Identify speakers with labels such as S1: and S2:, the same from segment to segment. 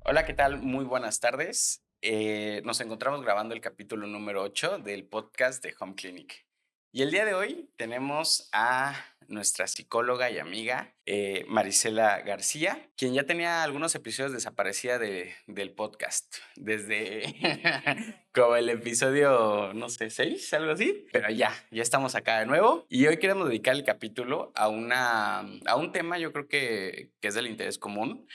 S1: Hola, ¿qué tal? Muy buenas tardes. Nos encontramos grabando el capítulo número 8 del podcast de Home Clinic. Y el día de hoy tenemos a nuestra psicóloga y amiga Marisela García, quien ya tenía algunos episodios desaparecida del podcast, desde como el episodio, no sé, 6, algo así. Pero ya estamos acá de nuevo. Y hoy queremos dedicar el capítulo a un tema yo creo que es del interés común,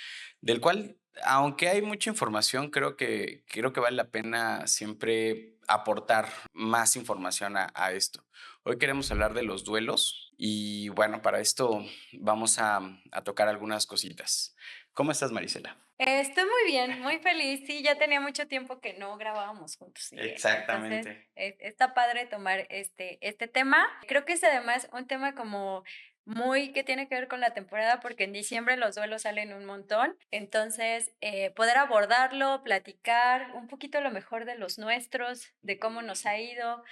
S1: del cual aunque hay mucha información, creo que vale la pena siempre aportar más información a esto. Hoy queremos hablar de los duelos y bueno, para esto vamos a tocar algunas cositas. ¿Cómo estás, Marisela?
S2: Estoy muy bien, muy feliz. Sí, ya tenía mucho tiempo que no grabábamos juntos y entonces
S1: Exactamente.
S2: está padre tomar este tema. Creo que es además un tema como muy que tiene que ver con la temporada porque en diciembre los duelos salen un montón. Entonces, poder abordarlo, platicar un poquito lo mejor de los nuestros, de cómo nos ha ido,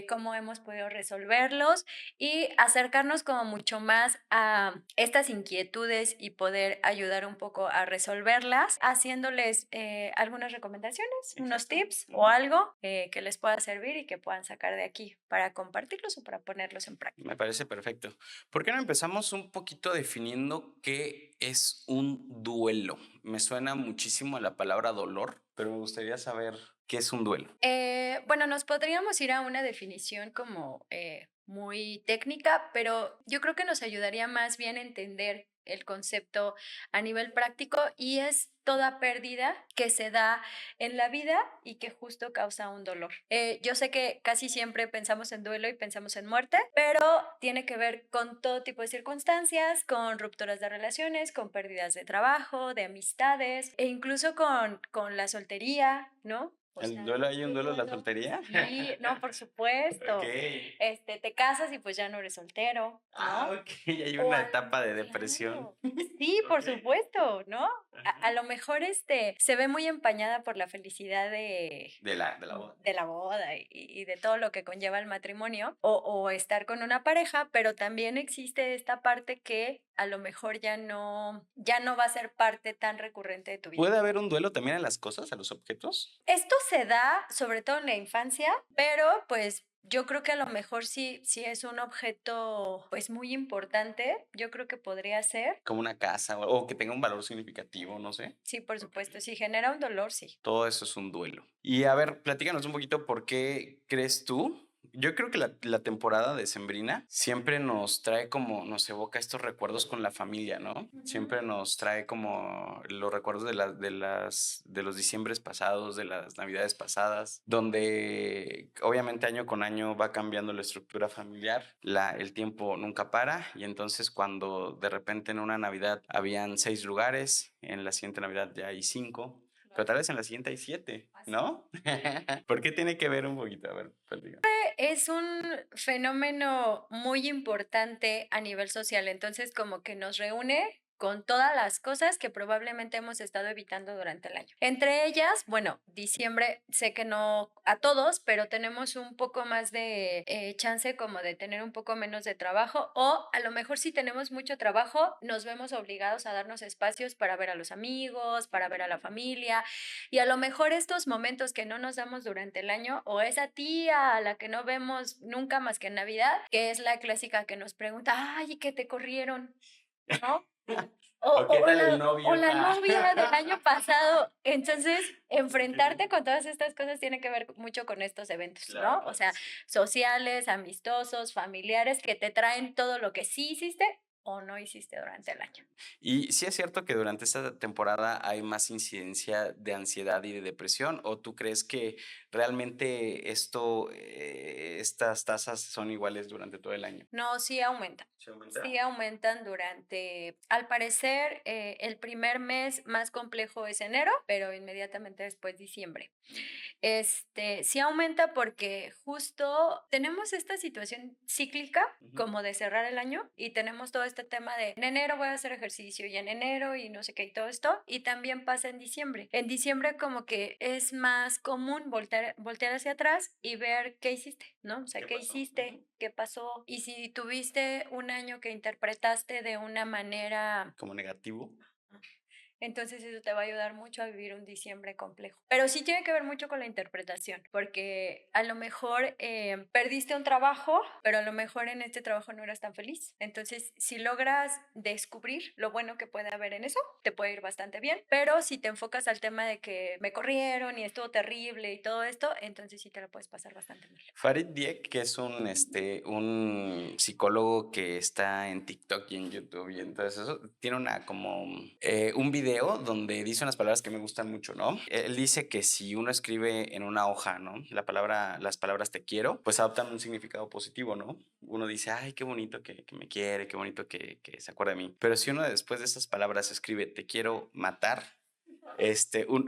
S2: cómo hemos podido resolverlos y acercarnos como mucho más a estas inquietudes y poder ayudar un poco a resolverlas, haciéndoles algunas recomendaciones, unos
S1: Exacto.
S2: tips o algo que les pueda servir y que puedan sacar de aquí para compartirlos o para ponerlos en práctica.
S1: Me parece perfecto. ¿Por qué no empezamos un poquito definiendo qué es un duelo? Me suena muchísimo a la palabra dolor, pero me gustaría saber qué es un duelo.
S2: Bueno, nos podríamos ir a una definición como muy técnica, pero yo creo que nos ayudaría más bien a entender el concepto a nivel práctico y es toda pérdida que se da en la vida y que justo causa un dolor. Yo sé que casi siempre pensamos en duelo y pensamos en muerte, pero tiene que ver con todo tipo de circunstancias, con rupturas de relaciones, con pérdidas de trabajo, de amistades e incluso con la soltería, ¿no? O
S1: ¿El
S2: sea,
S1: duelo hay un
S2: el
S1: duelo en la
S2: duelo.
S1: soltería?
S2: Sí, no, por supuesto.
S1: Okey.
S2: Te casas y pues ya no eres soltero,
S1: Ah,
S2: ¿no?
S1: okey, hay
S2: O
S1: una
S2: a
S1: etapa de depresión.
S2: claro. Sí, por
S1: Okey.
S2: supuesto, ¿no? A
S1: Ajá.
S2: lo mejor, se ve muy empañada por la felicidad
S1: De la boda.
S2: de la boda y de todo lo que conlleva el matrimonio o estar con una pareja, pero también existe esta parte que a lo mejor ya no va a ser parte tan recurrente de tu vida.
S1: ¿Puede haber un duelo también en las cosas, a los objetos?
S2: Esto se da sobre todo en la infancia, pero, pues, yo creo que a lo mejor si es un objeto, pues, muy importante, yo creo que podría ser.
S1: Como una casa o que tenga un valor significativo, no sé.
S2: Sí, por supuesto,
S1: Okey.
S2: si genera un dolor, sí.
S1: Todo eso es un duelo. Y a ver, platícanos un poquito por qué crees tú. Yo creo que la temporada decembrina siempre nos trae como, nos evoca estos recuerdos con la familia, ¿no?
S2: Ujú.
S1: Siempre nos trae como los recuerdos de los diciembres pasados, de las navidades pasadas, donde obviamente año con año va cambiando la estructura familiar, el tiempo nunca para y entonces cuando de repente en una Navidad habían 6 lugares, en la siguiente Navidad ya hay 5. Pero
S2: Claro.
S1: tal vez en la siguiente hay 7,
S2: Así es.
S1: ¿no? ¿Por qué tiene que ver un poquito? A ver, platícame.
S2: Es un fenómeno muy importante a nivel social, entonces como que nos reúne con todas las cosas que probablemente hemos estado evitando durante el año. Entre ellas, bueno, diciembre, sé que no a todos, pero tenemos un poco más de chance como de tener un poco menos de trabajo o a lo mejor si tenemos mucho trabajo, nos vemos obligados a darnos espacios para ver a los amigos, para ver a la familia, y a lo mejor estos momentos que no nos damos durante el año, o esa tía a la que no vemos nunca más que en Navidad, que es la clásica que nos pregunta, ay, ¿qué te corrieron? ¿No? O,
S1: ¿O qué
S2: o, o
S1: tal el
S2: la, o
S1: novio?
S2: la novia del año pasado. Entonces, enfrentarte con todas estas cosas tiene que ver mucho con estos eventos,
S1: Claro,
S2: ¿no? O
S1: claro que
S2: sea,
S1: sí.
S2: sociales, amistosos, familiares, que te traen todo lo que sí hiciste o no hiciste durante el año.
S1: ¿Y sí es cierto que durante esta temporada hay más incidencia de ansiedad y de depresión? ¿O tú crees que realmente estas tasas son iguales durante todo el año?
S2: No, sí aumenta.
S1: ¿Se
S2: Sí
S1: aumenta?
S2: aumentan durante, al parecer, el primer mes más complejo es enero, pero inmediatamente después diciembre. Sí aumenta porque justo tenemos esta situación cíclica
S1: Ujú.
S2: como de cerrar el año y tenemos todo este tema de en enero voy a hacer ejercicio y en enero y no sé qué y todo esto y también pasa en diciembre. En diciembre como que es más común voltear hacia atrás y ver qué hiciste, ¿no? O sea,
S1: ¿Qué
S2: qué
S1: pasó?
S2: hiciste,
S1: Ujú.
S2: qué pasó y si tuviste un año que interpretaste de una manera
S1: ¿Como negativo?
S2: Entonces eso te va a ayudar mucho a vivir un diciembre complejo. Pero sí tiene que ver mucho con la interpretación, porque a lo mejor perdiste un trabajo, pero a lo mejor en este trabajo no eras tan feliz. Entonces, si logras descubrir lo bueno que puede haber en eso, te puede ir bastante bien. Pero si te enfocas al tema de que me corrieron y estuvo terrible y todo esto, entonces sí te la puedes pasar bastante mal.
S1: Farid Dieck, que es un psicólogo que está en TikTok y en YouTube y entonces eso, tiene un video donde dice unas palabras que me gustan mucho, ¿no? Él dice que si uno escribe en una hoja, ¿no? Las palabras te quiero, pues adoptan un significado positivo, ¿no? Uno dice, ay, qué bonito que me quiere, qué bonito que se acuerda de mí. Pero si uno después de esas palabras escribe, te quiero matar,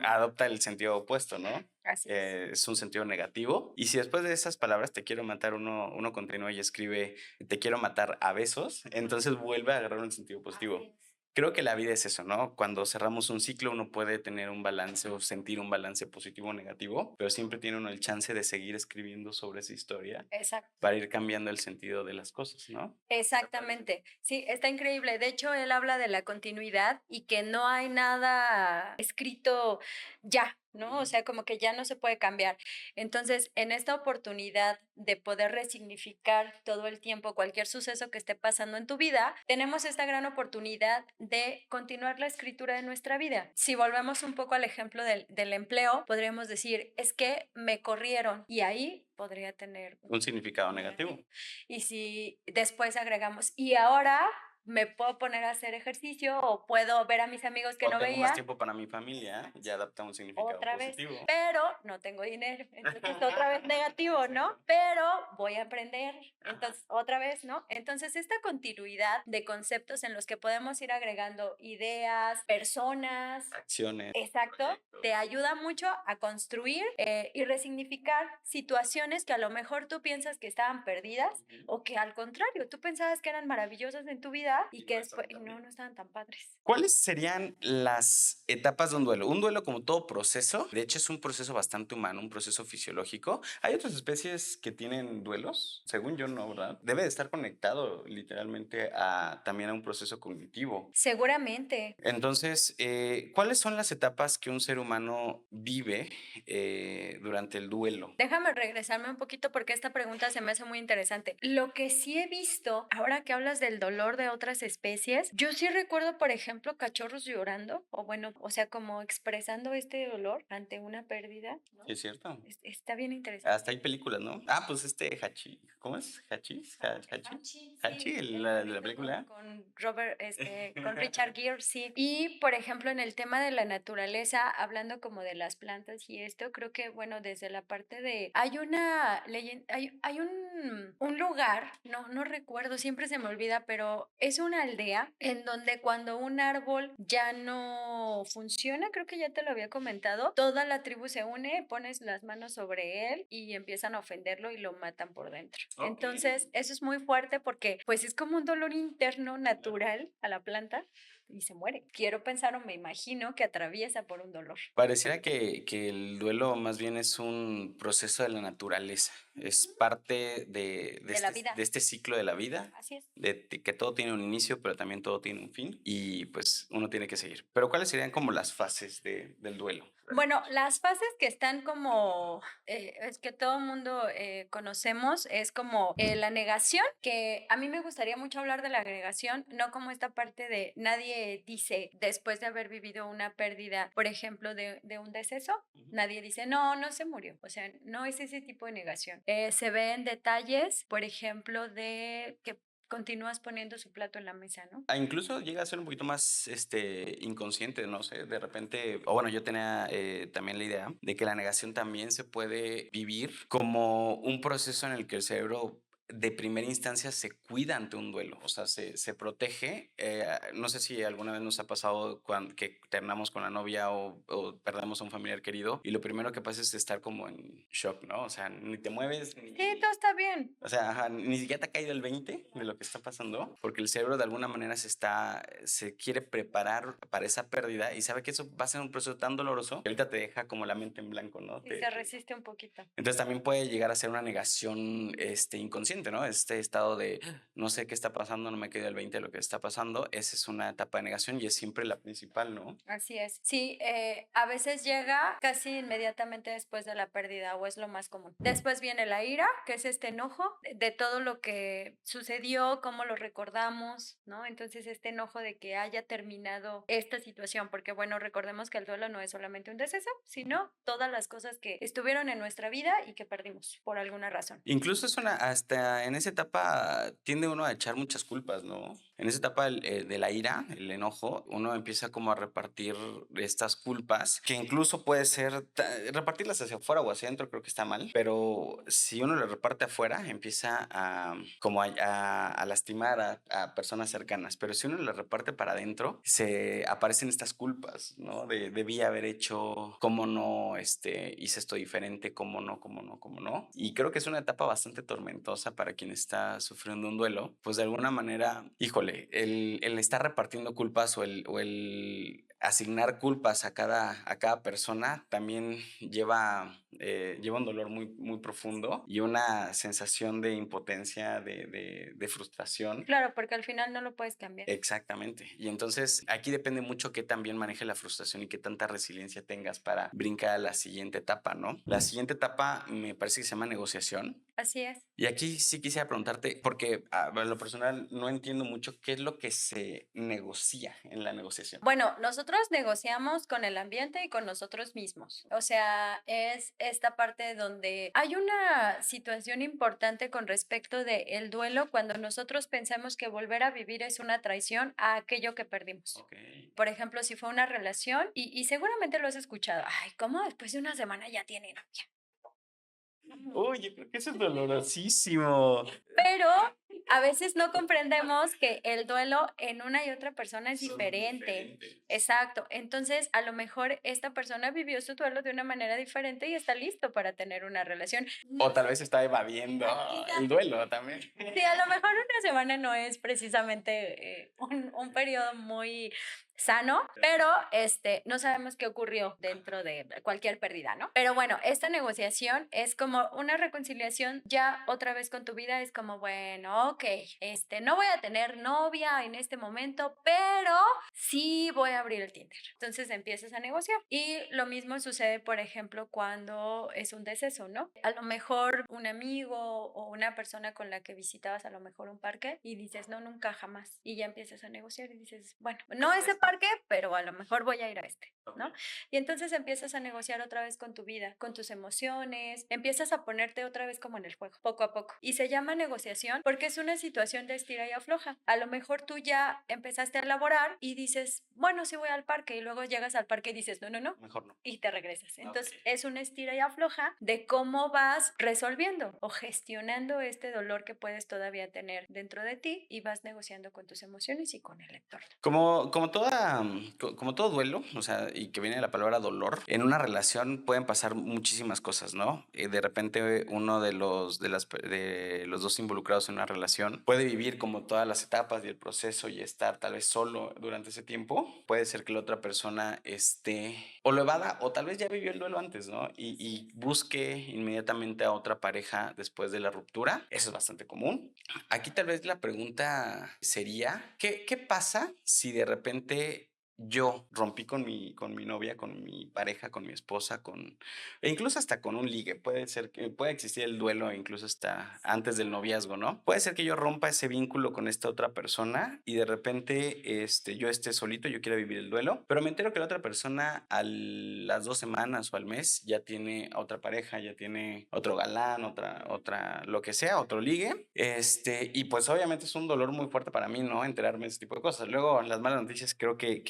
S1: adopta el sentido opuesto, ¿no?
S2: Así es.
S1: Es un sentido negativo. Y si después de esas palabras te quiero matar, uno continúa y escribe te quiero matar a besos, entonces vuelve a agarrar un sentido positivo.
S2: Así es.
S1: Creo que la vida es eso, ¿no? Cuando cerramos un ciclo, uno puede tener un balance o sentir un balance positivo o negativo, pero siempre tiene uno el chance de seguir escribiendo sobre esa historia
S2: Exacto.
S1: para ir cambiando el sentido de las cosas, ¿no?
S2: Exactamente, sí, está increíble. De hecho, él habla de la continuidad y que no hay nada escrito ya, ¿no? O sea, como que ya no se puede cambiar. Entonces, en esta oportunidad de poder resignificar todo el tiempo cualquier suceso que esté pasando en tu vida, tenemos esta gran oportunidad de continuar la escritura de nuestra vida. Si volvemos un poco al ejemplo del empleo, podríamos decir, es que me corrieron y ahí podría tener
S1: Un significado negativo.
S2: y si después agregamos, y ahora me puedo poner a hacer ejercicio o puedo ver a mis amigos que
S1: O
S2: no
S1: tengo más
S2: veía
S1: tiempo para mi familia, ya adapta un significado
S2: otra vez,
S1: positivo.
S2: pero no tengo dinero, entonces otra vez negativo, ¿no? Pero voy a aprender, entonces otra vez, ¿no? Entonces esta continuidad de conceptos en los que podemos ir agregando ideas, personas,
S1: Acciones.
S2: exacto, te ayuda mucho a construir y resignificar situaciones que a lo mejor tú piensas que estaban perdidas o que al contrario, tú pensabas que eran maravillosas en tu vida y que después no estaban tan padres.
S1: ¿Cuáles serían las etapas de un duelo? Un duelo, como todo proceso, de hecho es un proceso bastante humano, un proceso fisiológico. ¿Hay otras especies que tienen duelos? Según yo no, ¿verdad? Debe de estar conectado literalmente también a un proceso cognitivo.
S2: Seguramente.
S1: Entonces, ¿cuáles son las etapas que un ser humano vive durante el duelo?
S2: Déjame regresarme un poquito porque esta pregunta se me hace muy interesante. Lo que sí he visto, ahora que hablas del dolor de otras especies, yo sí recuerdo, por ejemplo, cachorros llorando, o bueno, o sea, como expresando este dolor ante una pérdida, ¿no?
S1: ¿Sí es cierto?
S2: Está bien interesante.
S1: Hasta hay películas, ¿no? Pues Hachi, ¿cómo es? ¿Hachis? ¿Hachi?
S2: Sí,
S1: ¿Hachi,
S2: el
S1: la
S2: perrito
S1: película?
S2: con Robert, con Richard Gere, sí. Y, por ejemplo, en el tema de la naturaleza, hablando como de las plantas y esto, creo que, bueno, desde la parte de, hay una leyenda, hay un lugar, no recuerdo, siempre se me olvida, pero es una aldea en donde cuando un árbol ya no funciona, creo que ya te lo había comentado, toda la tribu se une, pones las manos sobre él y empiezan a ofenderlo y lo matan por dentro.
S1: Ok.
S2: Entonces, eso es muy fuerte porque pues es como un dolor interno natural a la planta y se muere. Quiero pensar o me imagino que atraviesa por un dolor.
S1: Pareciera que el duelo más bien es un proceso de la naturaleza, es parte
S2: De la vida.
S1: de este ciclo de la vida,
S2: Así es.
S1: de que todo tiene un inicio, pero también todo tiene un fin, y pues uno tiene que seguir. Pero ¿cuáles serían como las fases del duelo?
S2: Bueno, las fases que están como, es que todo el mundo conocemos, es como la negación, que a mí me gustaría mucho hablar de la negación, no como esta parte de nadie dice después de haber vivido una pérdida, por ejemplo, de un deceso, nadie dice, no se murió, o sea, no es ese tipo de negación. Se ven detalles, por ejemplo, de que continúas poniendo su plato en la mesa, ¿no?
S1: Incluso llega a ser un poquito más inconsciente, no sé, de repente, o bueno, yo tenía también la idea de que la negación también se puede vivir como un proceso en el que el cerebro de primera instancia se cuida ante un duelo, o sea, se protege. No sé si alguna vez nos ha pasado que terminamos con la novia o perdemos a un familiar querido y lo primero que pasa es estar como en shock, ¿no? O sea, ni te mueves,
S2: Sí, todo está bien.
S1: o sea, ajá, ni siquiera te ha caído el 20 de lo que está pasando, porque el cerebro de alguna manera se quiere preparar para esa pérdida y sabe que eso va a ser un proceso tan doloroso que ahorita te deja como la mente en blanco, ¿no?
S2: Y se resiste un poquito.
S1: Entonces también puede llegar a ser una negación inconsciente. inconsciente, ¿no? Este estado de no sé qué está pasando, no me queda el 20 de lo que está pasando. Esa es una etapa de negación y es siempre la principal, ¿no?
S2: Así es. Sí, a veces llega casi inmediatamente después de la pérdida o es lo más común. Después viene la ira, que es este enojo de todo lo que sucedió, cómo lo recordamos, ¿no? Entonces este enojo de que haya terminado esta situación, porque bueno, recordemos que el duelo no es solamente un deceso, sino todas las cosas que estuvieron en nuestra vida y que perdimos por alguna razón.
S1: Incluso es hasta en esa etapa tiende uno a echar muchas culpas, ¿no? En esa etapa de la ira, el enojo, uno empieza como a repartir estas culpas, que incluso puede ser, repartirlas hacia afuera o hacia adentro creo que está mal, pero si uno lo reparte afuera, empieza a, como a lastimar a personas cercanas, pero si uno lo reparte para adentro, se aparecen estas culpas, ¿no? Debí haber hecho, cómo no, hice esto diferente, cómo no, cómo no, cómo no. Y creo que es una etapa bastante tormentosa para quien está sufriendo un duelo, pues de alguna manera, híjole, el estar repartiendo culpas o el asignar culpas a cada persona también lleva un dolor muy, muy profundo y una sensación de impotencia, de frustración.
S2: Claro, porque al final no lo puedes cambiar.
S1: Exactamente. Y entonces aquí depende mucho qué tan bien manejes la frustración y qué tanta resiliencia tengas para brincar a la siguiente etapa, ¿no? La siguiente etapa me parece que se llama negociación.
S2: Así es.
S1: Y aquí sí quisiera preguntarte, porque en lo personal no entiendo mucho qué es lo que se negocia en la negociación.
S2: Bueno, nosotros negociamos con el ambiente y con nosotros mismos. O sea, es esta parte donde hay una situación importante con respecto de el duelo cuando nosotros pensamos que volver a vivir es una traición a aquello que perdimos.
S1: Ok.
S2: Por ejemplo, si fue una relación y seguramente lo has escuchado. Ay, ¿cómo después de una semana ya tiene novia?
S1: Uy, yo creo que eso es dolorosísimo.
S2: Pero a veces no comprendemos que el duelo en una y otra persona es
S1: Son
S2: diferente.
S1: diferentes.
S2: Exacto. Entonces, a lo mejor esta persona vivió su duelo de una manera diferente y está listo para tener una relación.
S1: O tal vez está evadiendo el duelo también.
S2: Sí, a lo mejor una semana no es precisamente un periodo muy sano, pero no sabemos qué ocurrió dentro de cualquier pérdida, ¿no? Pero bueno, esta negociación es como una reconciliación ya otra vez con tu vida, es como, bueno, ok, no voy a tener novia en este momento, pero sí voy a abrir el Tinder. Entonces empiezas a negociar. Y lo mismo sucede, por ejemplo, cuando es un deceso, ¿no? A lo mejor un amigo o una persona con la que visitabas a lo mejor un parque y dices, no, nunca jamás. Y ya empiezas a negociar y dices, bueno, no ese parque, pero a lo mejor voy a ir a este, ¿no? Y entonces empiezas a negociar otra vez con tu vida, con tus emociones, empiezas a ponerte otra vez como en el juego, poco a poco. Y se llama negociación porque es una situación de estira y afloja. A lo mejor tú ya empezaste a elaborar y dices, bueno, sí voy al parque, y luego llegas al parque y dices, no, no, no,
S1: Mejor no.
S2: y te regresas. Entonces
S1: Ok.
S2: es una estira y afloja de cómo vas resolviendo o gestionando este dolor que puedes todavía tener dentro de ti y vas negociando con tus emociones y con el entorno.
S1: Como todo duelo, o sea, y que viene de la palabra dolor, en una relación pueden pasar muchísimas cosas, ¿no? De repente uno de los dos involucrados en una relación puede vivir como todas las etapas y el proceso y estar tal vez solo durante ese tiempo. Puede ser que la otra persona esté o lo evada o tal vez ya vivió el duelo antes, ¿no? Y busque inmediatamente a otra pareja después de la ruptura. Eso es bastante común. Aquí tal vez la pregunta sería, ¿qué pasa si de repente yo rompí con mi novia, con mi pareja, con mi esposa, e incluso hasta con un ligue? Puede ser que puede existir el duelo incluso hasta antes del noviazgo, ¿no? Puede ser que yo rompa ese vínculo con esta otra persona y de repente yo esté solito, yo quiera vivir el duelo, pero me entero que la otra persona a las 2 semanas o al mes ya tiene a otra pareja, ya tiene otro galán, otra, lo que sea, otro ligue. Y pues obviamente es un dolor muy fuerte para mí, ¿no? Enterarme de ese tipo de cosas. Luego, las malas noticias creo que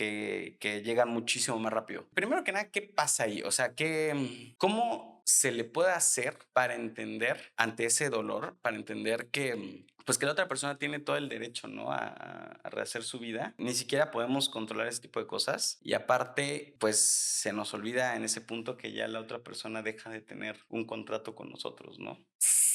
S1: llegan muchísimo más rápido. Primero que nada, ¿qué pasa ahí? O sea, ¿cómo se le puede hacer para entender ante ese dolor, para entender que pues que la otra persona tiene todo el derecho, ¿no? A rehacer su vida. Ni siquiera podemos controlar ese tipo de cosas. Y aparte, pues se nos olvida en ese punto que ya la otra persona deja de tener un contrato con nosotros, ¿no?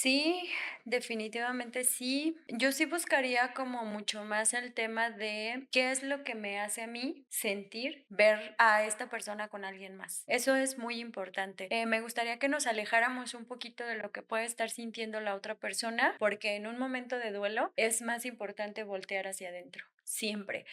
S2: Sí, definitivamente sí. Yo sí buscaría como mucho más el tema de qué es lo que me hace a mí sentir ver a esta persona con alguien más. Eso es muy importante. Me gustaría que nos alejáramos un poquito de lo que puede estar sintiendo la otra persona, porque en un momento de duelo es más importante voltear hacia adentro, siempre.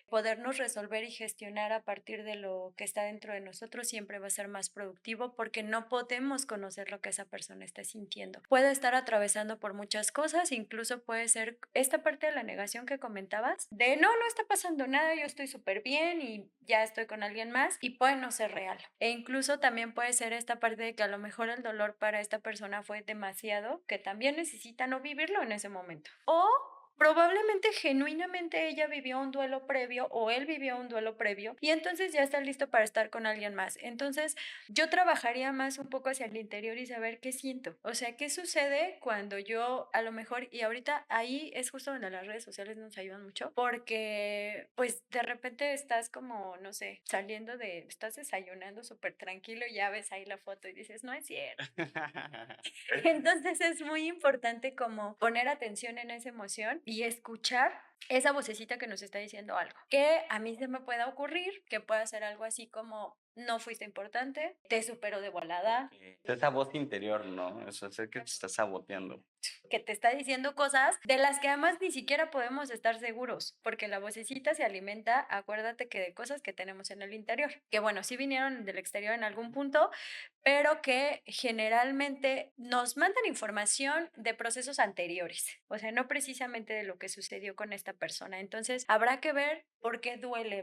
S2: Podernos resolver y gestionar a partir de lo que está dentro de nosotros siempre va a ser más productivo porque no podemos conocer lo que esa persona está sintiendo. Puede estar atravesando por muchas cosas, incluso puede ser esta parte de la negación que comentabas, de no, no está pasando nada, yo estoy súper bien y ya estoy con alguien más y puede no ser real. E incluso también puede ser esta parte de que a lo mejor el dolor para esta persona fue demasiado, que también necesita no vivirlo en ese momento. O probablemente genuinamente ella vivió un duelo previo o él vivió un duelo previo y entonces ya está listo para estar con alguien más. Entonces yo trabajaría más un poco hacia el interior y saber qué siento. O sea, qué sucede cuando yo a lo mejor, y ahorita ahí es justo donde las redes sociales nos ayudan mucho, porque pues de repente estás como, no sé, estás desayunando súper tranquilo y ya ves ahí la foto y dices, no es cierto. Entonces es muy importante como poner atención en esa emoción y escuchar esa vocecita que nos está diciendo algo. Que a mí se me pueda ocurrir que pueda ser algo así como no fuiste importante, te supero de volada,
S1: Esa voz interior, ¿no? Eso es el que te está saboteando.
S2: que te está diciendo cosas de las que además ni siquiera podemos estar seguros, porque la vocecita se alimenta, acuérdate que de cosas que tenemos en el interior, que bueno, sí vinieron del exterior en algún punto, pero que generalmente nos mandan información de procesos anteriores, o sea, no precisamente de lo que sucedió con esta persona. Entonces, habrá que ver por qué duele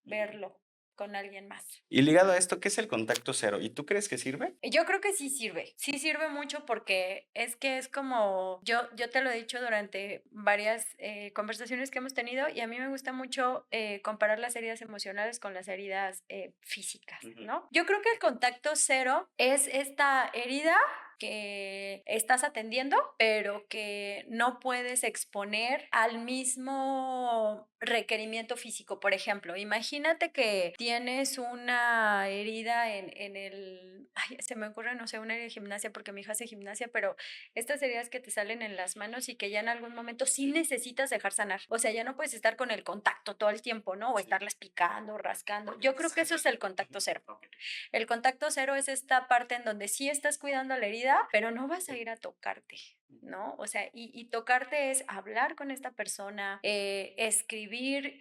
S2: verlo con alguien más.
S1: Y ligado a esto, ¿qué es el contacto cero? ¿Y tú crees que sirve?
S2: Yo creo que sí sirve mucho porque es que es como, yo te lo he dicho durante varias conversaciones que hemos tenido y a mí me gusta mucho comparar las heridas emocionales con las heridas físicas, ¿no? Yo creo que el contacto cero es esta herida que estás atendiendo, pero que no puedes exponer al mismo requerimiento físico. Por ejemplo, imagínate que tienes una herida en el, ay, se me ocurre, no sé, una herida de gimnasia porque mi hija hace gimnasia, pero estas heridas que te salen en las manos y que ya en algún momento sí necesitas dejar sanar. O sea, ya no puedes estar con el contacto todo el tiempo, ¿no? O estarlas picando, rascando. Yo creo que eso es el contacto cero. El contacto cero es esta parte en donde sí estás cuidando la herida, pero no vas a ir a tocarte, ¿no? O sea, y tocarte es hablar con esta persona, escribir,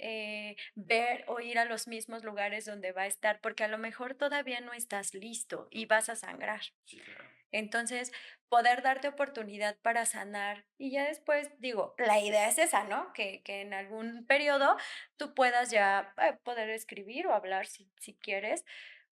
S2: ver o ir a los mismos lugares donde va a estar, porque a lo mejor todavía no estás listo y vas a sangrar.
S1: Sí, claro.
S2: Entonces, poder darte oportunidad para sanar y ya después, digo, la idea es esa, ¿no? Que en algún periodo tú puedas ya poder escribir o hablar si quieres,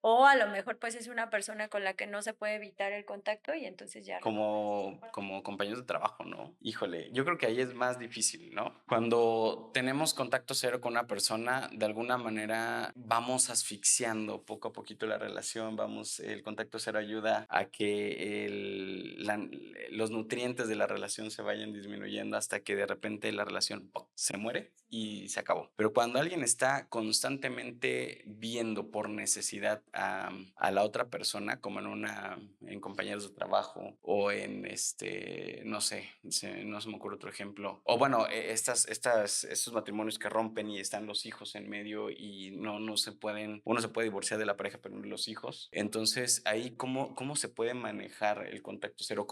S2: o a lo mejor pues es una persona con la que no se puede evitar el contacto y entonces ya
S1: Como compañeros de trabajo, ¿no? Híjole, yo creo que ahí es más difícil, ¿no? Cuando tenemos contacto cero con una persona, de alguna manera vamos asfixiando poco a poquito la relación, el contacto cero ayuda a que los nutrientes de la relación se vayan disminuyendo hasta que de repente la relación ¡pum!, se muere y se acabó. Pero cuando alguien está constantemente viendo por necesidad a la otra persona, como en compañeros de trabajo o en no sé, no se me ocurre otro ejemplo. O bueno, estos matrimonios que rompen y están los hijos en medio y no se pueden, uno se puede divorciar de la pareja, pero no de los hijos. Entonces, ahí, ¿cómo se puede manejar el contacto cero?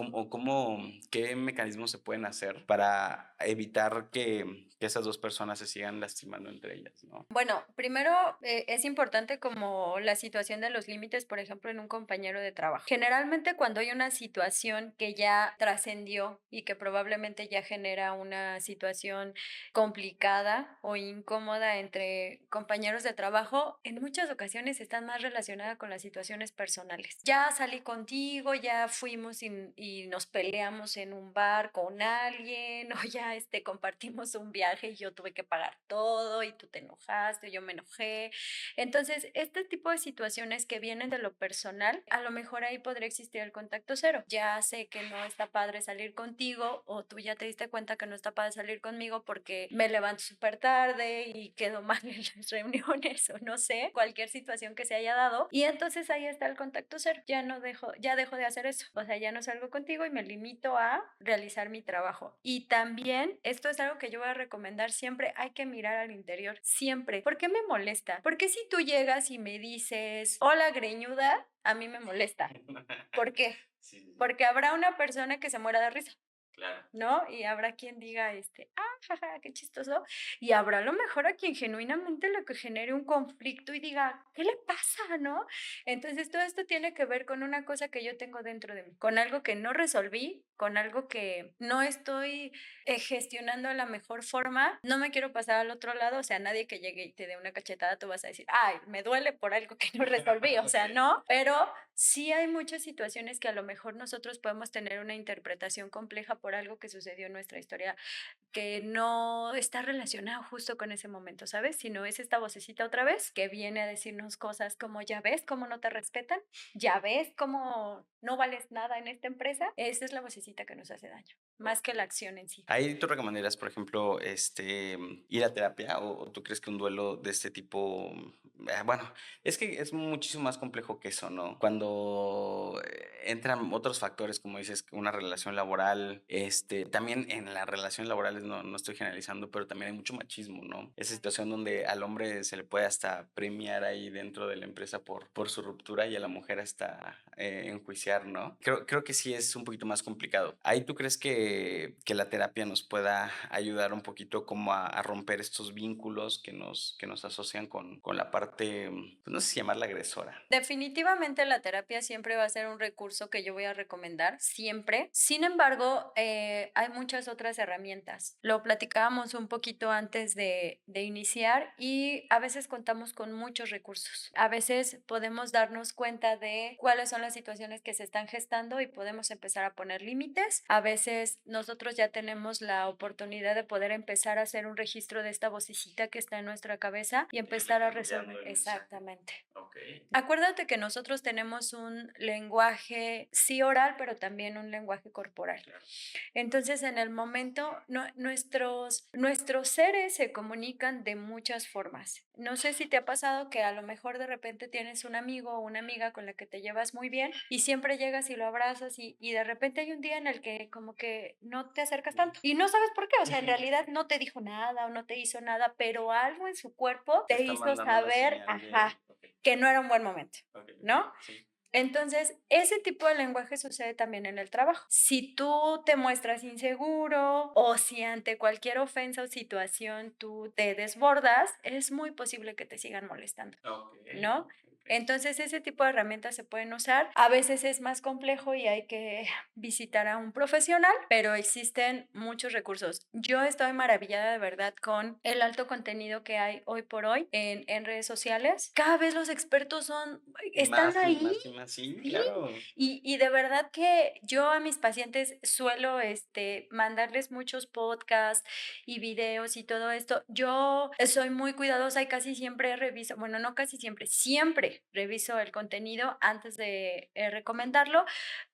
S1: ¿Qué mecanismos se pueden hacer para evitar que esas dos personas se sigan lastimando entre ellas, ¿no?
S2: Bueno, primero es importante como la situación de los límites, por ejemplo, en un compañero de trabajo. Generalmente cuando hay una situación que ya trascendió y que probablemente ya genera una situación complicada o incómoda entre compañeros de trabajo, en muchas ocasiones están más relacionadas con las situaciones personales. Ya salí contigo, ya fuimos y nos peleamos en un bar con alguien, o ya compartimos un viaje y yo tuve que pagar todo y tú te enojaste, yo me enojé. Entonces, este tipo de situaciones situaciones que vienen de lo personal, a lo mejor ahí podría existir el contacto cero. Ya sé que no está padre salir contigo, o tú ya te diste cuenta que no está padre salir conmigo porque me levanto súper tarde y quedo mal en las reuniones, o no sé, cualquier situación que se haya dado, y entonces ahí está el contacto cero. Ya dejo de hacer eso, o sea, ya no salgo contigo y me limito a realizar mi trabajo. Y también, esto es algo que yo voy a recomendar siempre, hay que mirar al interior, siempre. ¿Por qué me molesta? Porque si tú llegas y me dices, hola greñuda, a mí me molesta. ¿Por qué?
S1: Sí, sí, sí,
S2: Porque habrá una persona que se muera de risa,
S1: claro.
S2: ¿no? Y habrá quien diga, jaja, qué chistoso. Y habrá a lo mejor a quien genuinamente lo que genere un conflicto y diga, ¿qué le pasa, no? Entonces todo esto tiene que ver con una cosa que yo tengo dentro de mí, con algo que no resolví, con algo que no estoy gestionando de la mejor forma. No me quiero pasar al otro lado, o sea, nadie que llegue y te dé una cachetada, tú vas a decir, ay, me duele por algo que no resolví, o sea,
S1: Ok.
S2: no, pero sí hay muchas situaciones que a lo mejor nosotros podemos tener una interpretación compleja por algo que sucedió en nuestra historia que no está relacionado justo con ese momento, ¿sabes? Sino es esta vocecita otra vez que viene a decirnos cosas como, ya ves cómo no te respetan, ya ves cómo no vales nada en esta empresa. Esa es la vocecita que nos hace daño, más que la acción en sí.
S1: Ahí tú recomendarías, por ejemplo, ir a terapia, o tú crees que un duelo de este tipo, bueno, es que es muchísimo más complejo que eso, ¿no? Cuando entran otros factores, como dices, una relación laboral, también en las relaciones laborales, no estoy generalizando, pero también hay mucho machismo, ¿no? Esa situación donde al hombre se le puede hasta premiar ahí dentro de la empresa por su ruptura, y a la mujer hasta enjuiciar, ¿no? Creo que sí es un poquito más complicado. Ahí tú crees que la terapia nos pueda ayudar un poquito como a romper estos vínculos que nos asocian con la parte, pues no sé si llamarla agresora.
S2: Definitivamente la terapia siempre va a ser un recurso que yo voy a recomendar, siempre. Sin embargo, hay muchas otras herramientas. Lo platicábamos un poquito antes de iniciar, y a veces contamos con muchos recursos. A veces podemos darnos cuenta de cuáles son las situaciones que se están gestando y podemos empezar a poner límites. A veces nosotros ya tenemos la oportunidad de poder empezar a hacer un registro de esta vocecita que está en nuestra cabeza y empezar a resolver. Exactamente.
S1: Ok.
S2: Acuérdate que nosotros tenemos un lenguaje, sí oral, pero también un lenguaje corporal.
S1: Claro.
S2: Entonces, en el momento, nuestros seres se comunican de muchas formas. No sé si te ha pasado que a lo mejor de repente tienes un amigo o una amiga con la que te llevas muy bien y siempre llegas y lo abrazas, y de repente hay un día en el que como que no te acercas tanto y no sabes por qué. O sea, en realidad no te dijo nada o no te hizo nada, pero algo en su cuerpo
S1: Te
S2: te
S1: está
S2: hizo
S1: mandando la
S2: saber,
S1: señal
S2: ajá,
S1: de... Ok,
S2: que no era un buen momento,
S1: ok,
S2: ¿no?
S1: sí.
S2: Entonces, ese tipo de lenguaje sucede también en el trabajo. Si tú te muestras inseguro, o si ante cualquier ofensa o situación tú te desbordas, es muy posible que te sigan molestando,
S1: Ok,
S2: ¿no?
S1: ok.
S2: Entonces, ese tipo de herramientas se pueden usar. A veces es más complejo y hay que visitar a un profesional, pero existen muchos recursos. Yo estoy maravillada de verdad con el alto contenido que hay hoy por hoy en redes sociales. Cada vez los expertos están
S1: Más y
S2: ahí.
S1: más y más, sí,
S2: Sí,
S1: claro.
S2: y de verdad que yo a mis pacientes suelo mandarles muchos podcasts y videos y todo esto. Yo soy muy cuidadosa y casi siempre reviso, bueno, no casi siempre, siempre reviso el contenido antes de recomendarlo,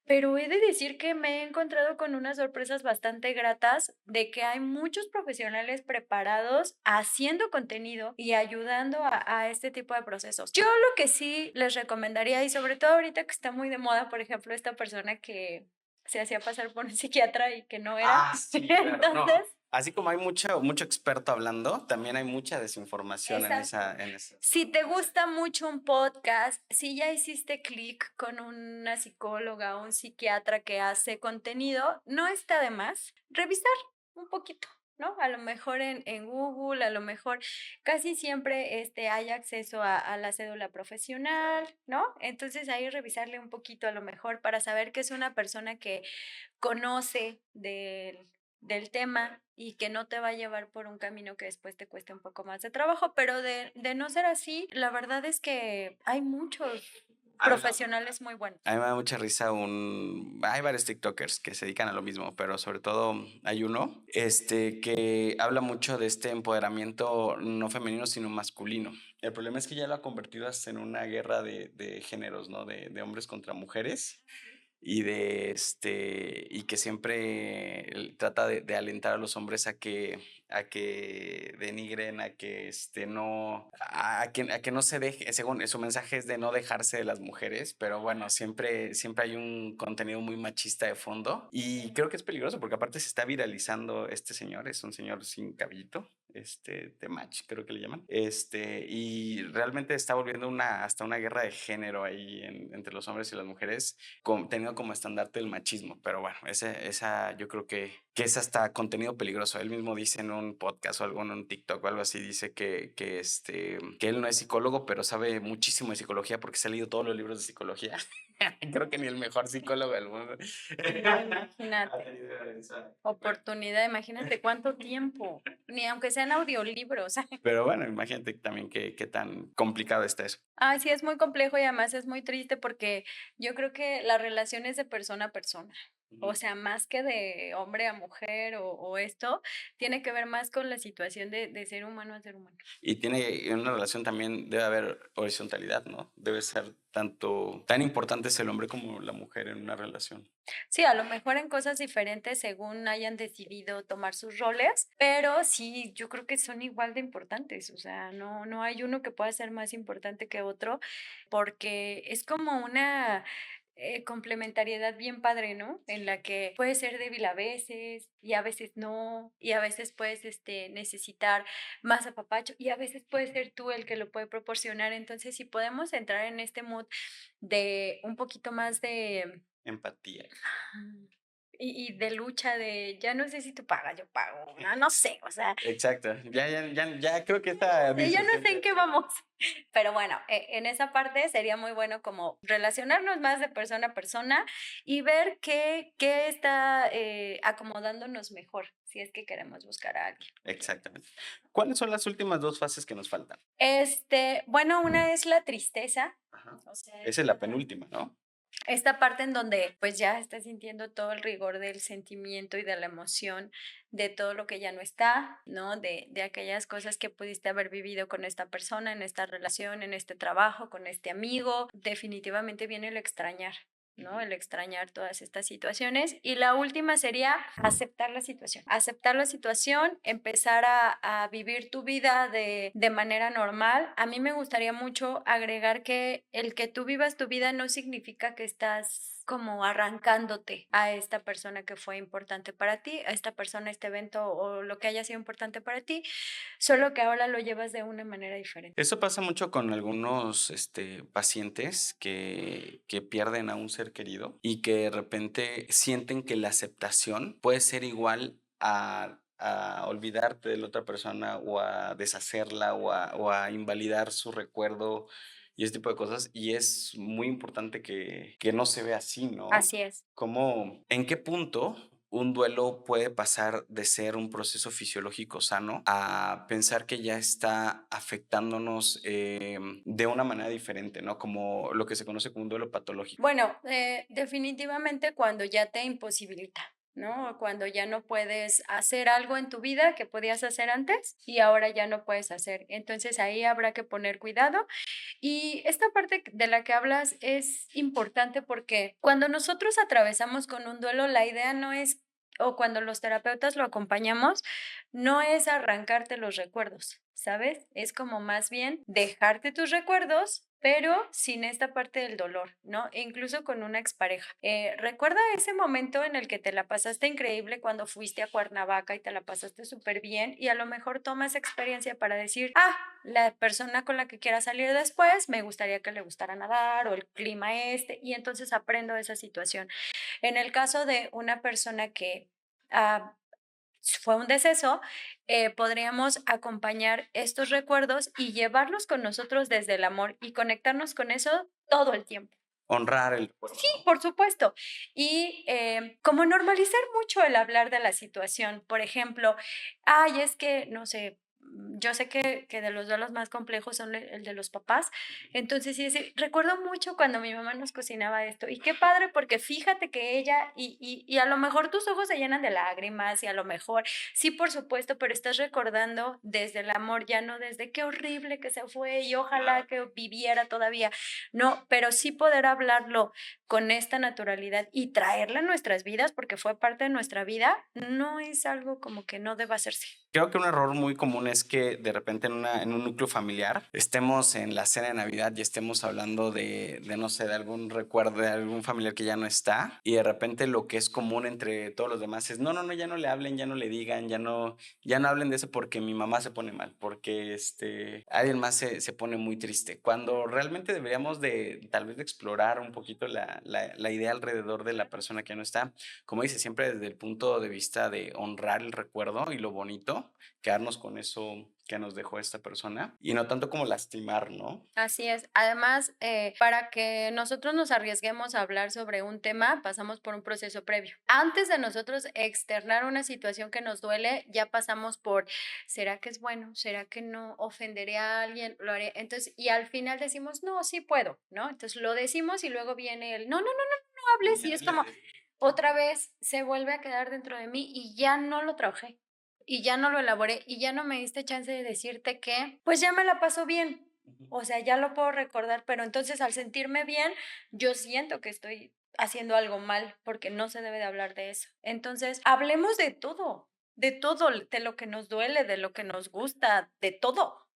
S2: pero he de decir que me he encontrado con unas sorpresas bastante gratas de que hay muchos profesionales preparados haciendo contenido y ayudando a este tipo de procesos. Yo lo que sí les recomendaría, y sobre todo ahorita que está muy de moda, por ejemplo, esta persona que se hacía pasar por un psiquiatra y que no era.
S1: Ah, sí, claro. No,
S2: Entonces,
S1: así como hay mucho experto hablando, también hay mucha desinformación en
S2: exacto.
S1: en esa.
S2: Si te gusta mucho un podcast, si ya hiciste clic con una psicóloga o un psiquiatra que hace contenido, no está de más revisar un poquito, ¿no? A lo mejor en Google, a lo mejor casi siempre hay acceso a la cédula profesional, ¿no? Entonces ahí revisarle un poquito a lo mejor para saber que es una persona que conoce del tema y que no te va a llevar por un camino que después te cueste un poco más de trabajo, pero de no ser así, la verdad es que hay muchos profesionales muy buenos.
S1: A mí me da mucha risa hay varios TikTokers que se dedican a lo mismo, pero sobre todo hay uno, que habla mucho de este empoderamiento no femenino, sino masculino. El problema es que ya lo ha convertido hasta en una guerra de géneros, ¿no? De hombres contra mujeres y y que siempre trata de alentar a los hombres a que denigren, a que no se deje, según su mensaje es de no dejarse de las mujeres, pero bueno, siempre hay un contenido muy machista de fondo y creo que es peligroso porque aparte se está viralizando este señor, es un señor sin cabellito, de match, creo que le llaman, y realmente está volviendo hasta una guerra de género ahí entre los hombres y las mujeres, teniendo como estandarte el machismo, pero bueno, esa yo creo que es hasta contenido peligroso. Él mismo dice en un podcast o algo, en un TikTok o algo así, dice que él no es psicólogo, pero sabe muchísimo de psicología porque se ha leído todos los libros de psicología. Creo que ni el mejor psicólogo del mundo.
S2: Imagínate, oportunidad, imagínate cuánto tiempo, ni aunque sean audiolibros.
S1: Pero bueno, imagínate también qué tan complicado está eso.
S2: Ay, sí, es muy complejo y además es muy triste porque yo creo que la relación es de persona a persona. O sea, más que de hombre a mujer o esto, tiene que ver más con la situación de ser humano a ser humano.
S1: Y en una relación también debe haber horizontalidad, ¿no? Debe ser tan importante es el hombre como la mujer en una relación.
S2: Sí, a lo mejor en cosas diferentes según hayan decidido tomar sus roles, pero sí, yo creo que son igual de importantes. O sea, no hay uno que pueda ser más importante que otro, porque es como una complementariedad bien padre, ¿no? En la que puedes ser débil a veces y a veces no, y a veces puedes necesitar más apapacho y a veces puedes ser tú el que lo puede proporcionar. Entonces, si podemos entrar en este mood de un poquito más de
S1: Empatía.
S2: y de lucha de ya no sé si tú pagas, yo pago, no sé, o sea,
S1: Exacto. Ya creo que esta
S2: ya no
S1: discusión
S2: sé en qué vamos. Pero bueno, en esa parte sería muy bueno como relacionarnos más de persona a persona y ver qué está acomodándonos mejor, si es que queremos buscar a alguien.
S1: Exactamente. ¿Cuáles son las últimas 2 fases que nos faltan?
S2: Bueno, una es la tristeza,
S1: Ajá.
S2: o sea,
S1: Esa es la penúltima, ¿no?
S2: esta parte en donde pues ya estás sintiendo todo el rigor del sentimiento y de la emoción de todo lo que ya no está, ¿no? De aquellas cosas que pudiste haber vivido con esta persona, en esta relación, en este trabajo, con este amigo. Definitivamente viene el extrañar, ¿no? El extrañar todas estas situaciones. Y la última sería aceptar la situación. Aceptar la situación, empezar a vivir tu vida de manera normal. A mí me gustaría mucho agregar que el que tú vivas tu vida no significa que estás como arrancándote a esta persona que fue importante para ti, a esta persona, este evento o lo que haya sido importante para ti, solo que ahora lo llevas de una manera diferente.
S1: Eso pasa mucho con algunos, pacientes que pierden a un ser querido y que de repente sienten que la aceptación puede ser igual a olvidarte de la otra persona o a deshacerla o a invalidar su recuerdo y ese tipo de cosas. Y es muy importante que no se vea así, ¿no?
S2: Así es.
S1: ¿En qué punto un duelo puede pasar de ser un proceso fisiológico sano a pensar que ya está afectándonos de una manera diferente, ¿no? Como lo que se conoce como un duelo patológico.
S2: Bueno, definitivamente cuando ya te imposibilita, ¿no? Cuando ya no puedes hacer algo en tu vida que podías hacer antes y ahora ya no puedes hacer. Entonces ahí habrá que poner cuidado. Y esta parte de la que hablas es importante porque cuando nosotros atravesamos con un duelo, la idea no es, o cuando los terapeutas lo acompañamos, no es arrancarte los recuerdos, ¿sabes? Es como más bien dejarte tus recuerdos, pero sin esta parte del dolor, ¿no? E incluso con una expareja. Recuerda ese momento en el que te la pasaste increíble cuando fuiste a Cuernavaca y te la pasaste súper bien y a lo mejor tomas experiencia para decir, la persona con la que quiera salir después, me gustaría que le gustara nadar o el clima y entonces aprendo esa situación. En el caso de una persona que ah, fue un deceso, podríamos acompañar estos recuerdos y llevarlos con nosotros desde el amor y conectarnos con eso todo el tiempo.
S1: Honrar el recuerdo,
S2: Sí,
S1: ¿no?
S2: por supuesto. Y como normalizar mucho el hablar de la situación. Por ejemplo, ay, es que, no sé, yo sé que de los duelos más complejos son el de los papás. Entonces, sí, recuerdo mucho cuando mi mamá nos cocinaba esto. Y qué padre, porque fíjate que ella, y a lo mejor tus ojos se llenan de lágrimas, y a lo mejor, sí, por supuesto, pero estás recordando desde el amor, ya no desde qué horrible que se fue y ojalá que viviera todavía. No, pero sí poder hablarlo con esta naturalidad y traerla a nuestras vidas, porque fue parte de nuestra vida, no es algo como que no deba hacerse.
S1: Creo que un error muy común es que de repente en un núcleo familiar estemos en la cena de Navidad y estemos hablando no sé, de algún recuerdo de algún familiar que ya no está y de repente lo que es común entre todos los demás es no, ya no le hablen, ya no le digan, ya no hablen de eso porque mi mamá se pone mal, porque alguien más se pone muy triste. Cuando realmente deberíamos de tal vez de explorar un poquito la idea alrededor de la persona que ya no está, como dice, siempre desde el punto de vista de honrar el recuerdo y lo bonito, quedarnos con eso que nos dejó esta persona y no tanto como lastimar, ¿no?
S2: Así es. Además, para que nosotros nos arriesguemos a hablar sobre un tema, pasamos por un proceso previo. Antes de nosotros externar una situación que nos duele, ya pasamos por, ¿será que es bueno? ¿Será que no? ¿Ofenderé a alguien? ¿Lo haré? Entonces, y al final decimos, no, sí puedo, ¿no? Entonces lo decimos y luego viene el, no hables y es como, otra vez se vuelve a quedar dentro de mí y ya no lo trabajé y ya no lo elaboré y ya no me diste chance de decirte que, pues ya me la paso bien. O sea, ya lo puedo recordar, pero entonces al sentirme bien, yo siento que estoy haciendo algo mal porque no se debe de hablar de eso. Entonces, hablemos de todo, de lo que nos duele, de lo que nos gusta, de todo.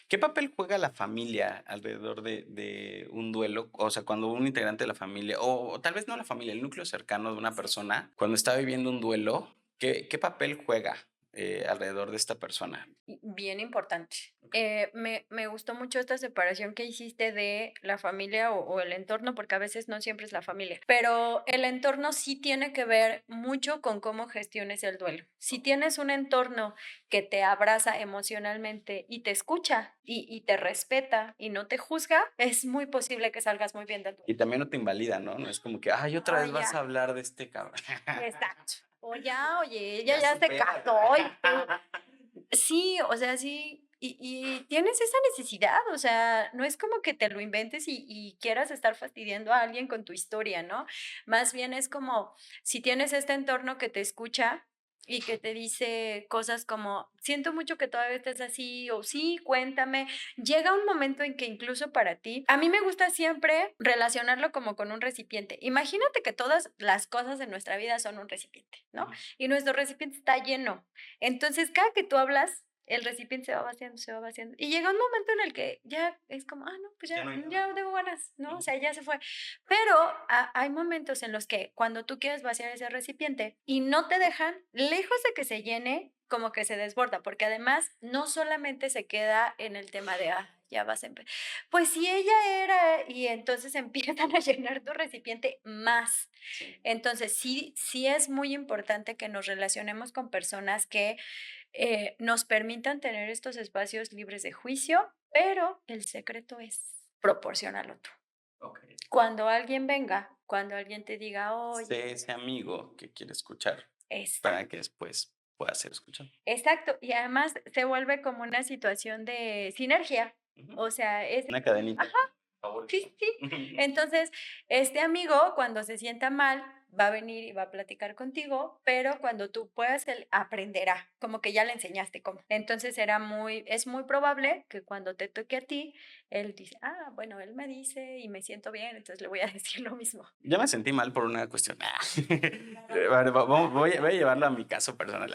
S1: ¿Qué papel juega la familia alrededor de un duelo? O sea, cuando un integrante de la familia, o tal vez no la familia, el núcleo cercano de una persona, cuando está viviendo un duelo, ¿qué papel juega alrededor de esta persona?
S2: Bien importante. Me gustó mucho esta separación que hiciste de la familia o el entorno, porque a veces no siempre es la familia, pero el entorno sí tiene que ver mucho con cómo gestiones el duelo. Si tienes un entorno que te abraza emocionalmente y te escucha y te respeta y no te juzga, es muy posible que salgas muy bien del duelo.
S1: Y también no te invalida, ¿no? No es como que, ay, otra vez
S2: Ay,
S1: vas
S2: ya.
S1: a hablar de este cabrón.
S2: Exacto. O ya, oye, ella
S1: Ya
S2: ya se
S1: supéralo.
S2: casó y tú. Sí, o sea, sí. Y tienes esa necesidad, o sea, no es como que te lo inventes y quieras estar fastidiando a alguien con tu historia, ¿no? Más bien es como si tienes este entorno que te escucha y que te dice cosas como, siento mucho que todavía estés así, o sí, cuéntame. Llega un momento en que incluso para ti, a mí me gusta siempre relacionarlo como con un recipiente. Imagínate que todas las cosas de nuestra vida son un recipiente, ¿no? Y nuestro recipiente está lleno. Entonces, cada que tú hablas, el recipiente se va vaciando, se va vaciando. Y llega un momento en el que ya es como, no, pues
S1: Ya no hay
S2: ya
S1: nada.
S2: no tengo ganas, ¿no? O sea, ya se fue. Pero hay momentos en los que cuando tú quieres vaciar ese recipiente y no te dejan, lejos de que se llene, como que se desborda, porque además no solamente se queda en el tema de, ya vas a empezar. Pues si ella era, y entonces empiezan a llenar tu recipiente más.
S1: Sí.
S2: Entonces, sí es muy importante que nos relacionemos con personas que nos permitan tener estos espacios libres de juicio, pero el secreto es proporcionarlo tú.
S1: Ok.
S2: Cuando alguien venga, cuando alguien te diga,
S1: Sé
S2: oye,
S1: ese amigo que quiere escuchar
S2: está.
S1: para que después pueda ser escuchado.
S2: Exacto, y además se vuelve como una situación de sinergia.
S1: Ujú.
S2: O sea, es
S1: Una cadenita.
S2: ajá,
S1: Favorito.
S2: sí, sí. Entonces, este amigo, cuando se sienta mal, va a venir y va a platicar contigo, pero cuando tú puedas, él aprenderá, como que ya le enseñaste cómo. Entonces, es muy probable que cuando te toque a ti, él dice, bueno, él me dice y me siento bien, entonces le voy a decir lo mismo.
S1: Ya me sentí mal por una cuestión. Vale, voy a llevarlo a mi caso personal.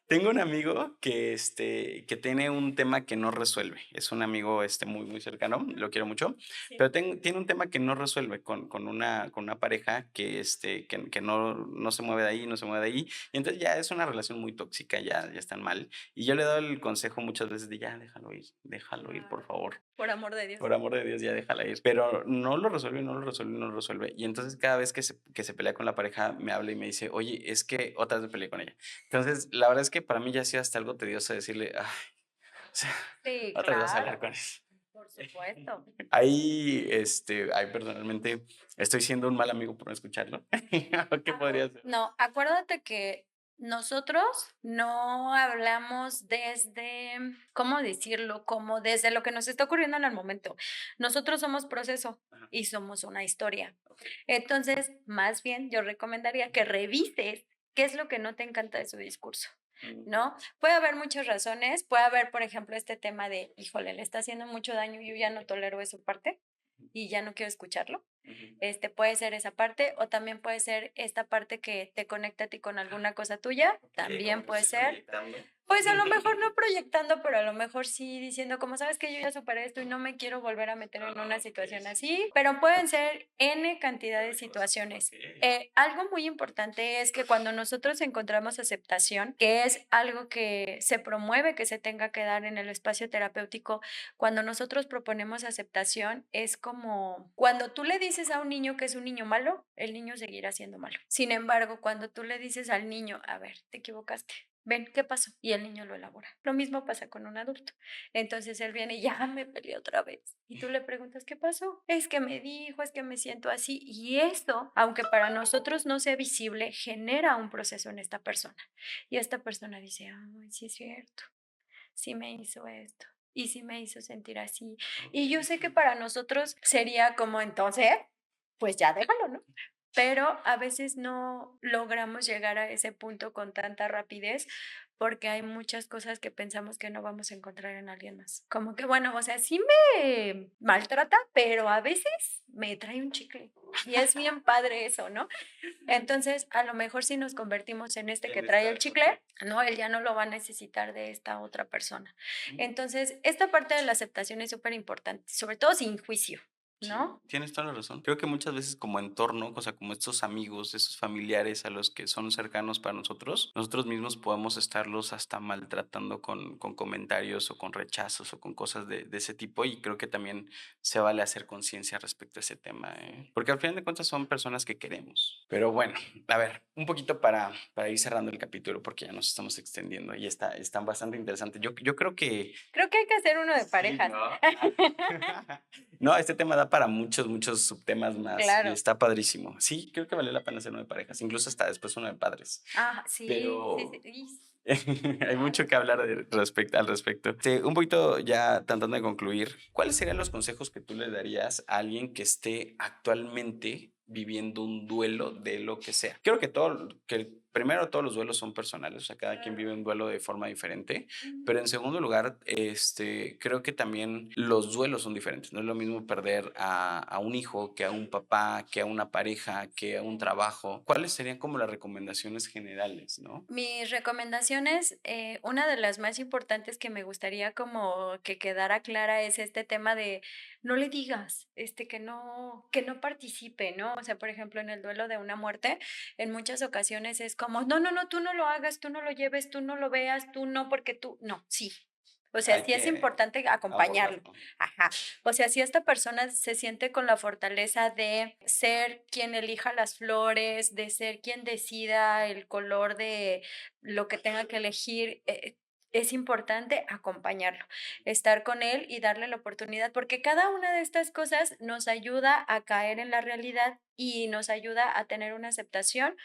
S1: Tengo un amigo que tiene un tema que no resuelve. Es un amigo muy cercano, lo quiero mucho,
S2: Sí.
S1: pero tiene un tema que no resuelve con una pareja que no se mueve de ahí, no se mueve de ahí. Y entonces ya es una relación muy tóxica, ya están mal. Y yo le he dado el consejo muchas veces de ya, déjalo ir, por favor.
S2: Por amor de Dios.
S1: Por amor de Dios, ya déjala ir. Pero no lo resuelve, no lo resuelve, no lo resuelve. Y entonces cada vez que se pelea con la pareja, me habla y me dice, oye, es que otra vez me peleé con ella. Entonces, la verdad es que para mí ya ha sido hasta algo tedioso decirle, ay, o sea,
S2: Sí,
S1: otra vez vas a hablar
S2: claro,
S1: con eso.
S2: por supuesto.
S1: Ahí personalmente estoy siendo un mal amigo por no escucharlo. ¿Qué podría ser?
S2: No, acuérdate que Nosotros no hablamos desde, ¿cómo decirlo? Como desde lo que nos está ocurriendo en el momento. Nosotros somos proceso
S1: Ajá.
S2: y somos una historia.
S1: Ok.
S2: Entonces, más bien, yo recomendaría que revises qué es lo que no te encanta de su discurso, ¿no? Puede haber muchas razones, puede haber, por ejemplo, este tema de, híjole, le está haciendo mucho daño, yo ya no tolero esa parte y ya no quiero escucharlo.
S1: Ujú.
S2: Puede ser esa parte o también puede ser esta parte que te conecta a ti con alguna cosa tuya,
S1: Ok,
S2: también
S1: como que
S2: puede
S1: estoy
S2: ser.
S1: proyectando.
S2: Pues a lo mejor no proyectando, pero a lo mejor sí diciendo, como sabes que yo ya superé esto y no me quiero volver a meter en una
S1: Ok,
S2: situación
S1: sí.
S2: así, pero pueden ser N cantidad de
S1: De cosas.
S2: situaciones.
S1: Ok.
S2: Algo muy importante es que cuando nosotros encontramos aceptación, que es algo que se promueve que se tenga que dar en el espacio terapéutico, cuando nosotros proponemos aceptación, es como cuando tú le dices a un niño que es un niño malo, el niño seguirá siendo malo. Sin embargo, cuando tú le dices al niño, a ver, te equivocaste. Ven, ¿qué pasó? Y el niño lo elabora. Lo mismo pasa con un adulto. Entonces él viene y ya me peleé otra vez. Y tú le preguntas, ¿qué pasó? Es que me dijo, es que me siento así. Y esto, aunque para nosotros no sea visible, genera un proceso en esta persona. Y esta persona dice, ay, sí es cierto, sí me hizo esto. Y sí me hizo sentir así. Y yo sé que para nosotros sería como entonces, pues ya déjalo, ¿no? Pero a veces no logramos llegar a ese punto con tanta rapidez porque hay muchas cosas que pensamos que no vamos a encontrar en alguien más. Como que, bueno, o sea, sí me maltrata, pero a veces me trae un chicle. Y es bien padre eso, ¿no? Entonces, a lo mejor si nos convertimos en este que
S1: En
S2: trae el
S1: esta, ok.
S2: chicle, no, él ya no lo va a necesitar de esta otra persona. Entonces, esta parte de la aceptación es súper importante, sobre todo sin juicio,
S1: Sí,
S2: ¿no?
S1: tienes toda la razón. Creo que muchas veces como entorno, o sea, como estos amigos, esos familiares a los que son cercanos para nosotros mismos podemos estarlos hasta maltratando con comentarios o con rechazos o con cosas de ese tipo y creo que también se vale hacer conciencia respecto a ese tema, ¿eh? Porque al final de cuentas son personas que queremos. Pero bueno, a ver, un poquito para ir cerrando el capítulo porque ya nos estamos extendiendo y está bastante interesante. Yo creo que
S2: Creo que hay que hacer uno de
S1: sí,
S2: parejas.
S1: ¿no? No, este tema da para muchos, muchos subtemas más y
S2: Claro.
S1: está padrísimo. Sí, creo que vale la pena hacer uno de parejas, incluso hasta después uno de padres.
S2: Ah, sí, sí, sí.
S1: Pero
S2: Y
S1: hay mucho
S2: claro.
S1: que hablar al respecto. Un poquito ya tratando de concluir, ¿cuáles serían los consejos que tú le darías a alguien que esté actualmente viviendo un duelo de lo que sea? Creo que primero todos los duelos son personales, o sea, cada quien vive un duelo de forma diferente, pero en segundo lugar, creo que también los duelos son diferentes. No es lo mismo perder a un hijo que a un papá, que a una pareja, que a un trabajo. ¿Cuáles serían como las recomendaciones generales, no?
S2: Mis recomendaciones, una de las más importantes que me gustaría como que quedara clara es este tema de no le digas, que no participe, ¿no? O sea, por ejemplo, en el duelo de una muerte, en muchas ocasiones es como, no, no, no, tú no lo hagas, tú no lo lleves, tú no lo veas, tú no, porque tú, no, sí. O sea,
S1: Hay
S2: sí es
S1: que
S2: importante acompañarlo.
S1: abordarlo.
S2: Ajá. O sea, si esta persona se siente con la fortaleza de ser quien elija las flores, de ser quien decida el color de lo que tenga que elegir, es importante acompañarlo, estar con él y darle la oportunidad, porque cada una de estas cosas nos ayuda a caer en la realidad y nos ayuda a tener una aceptación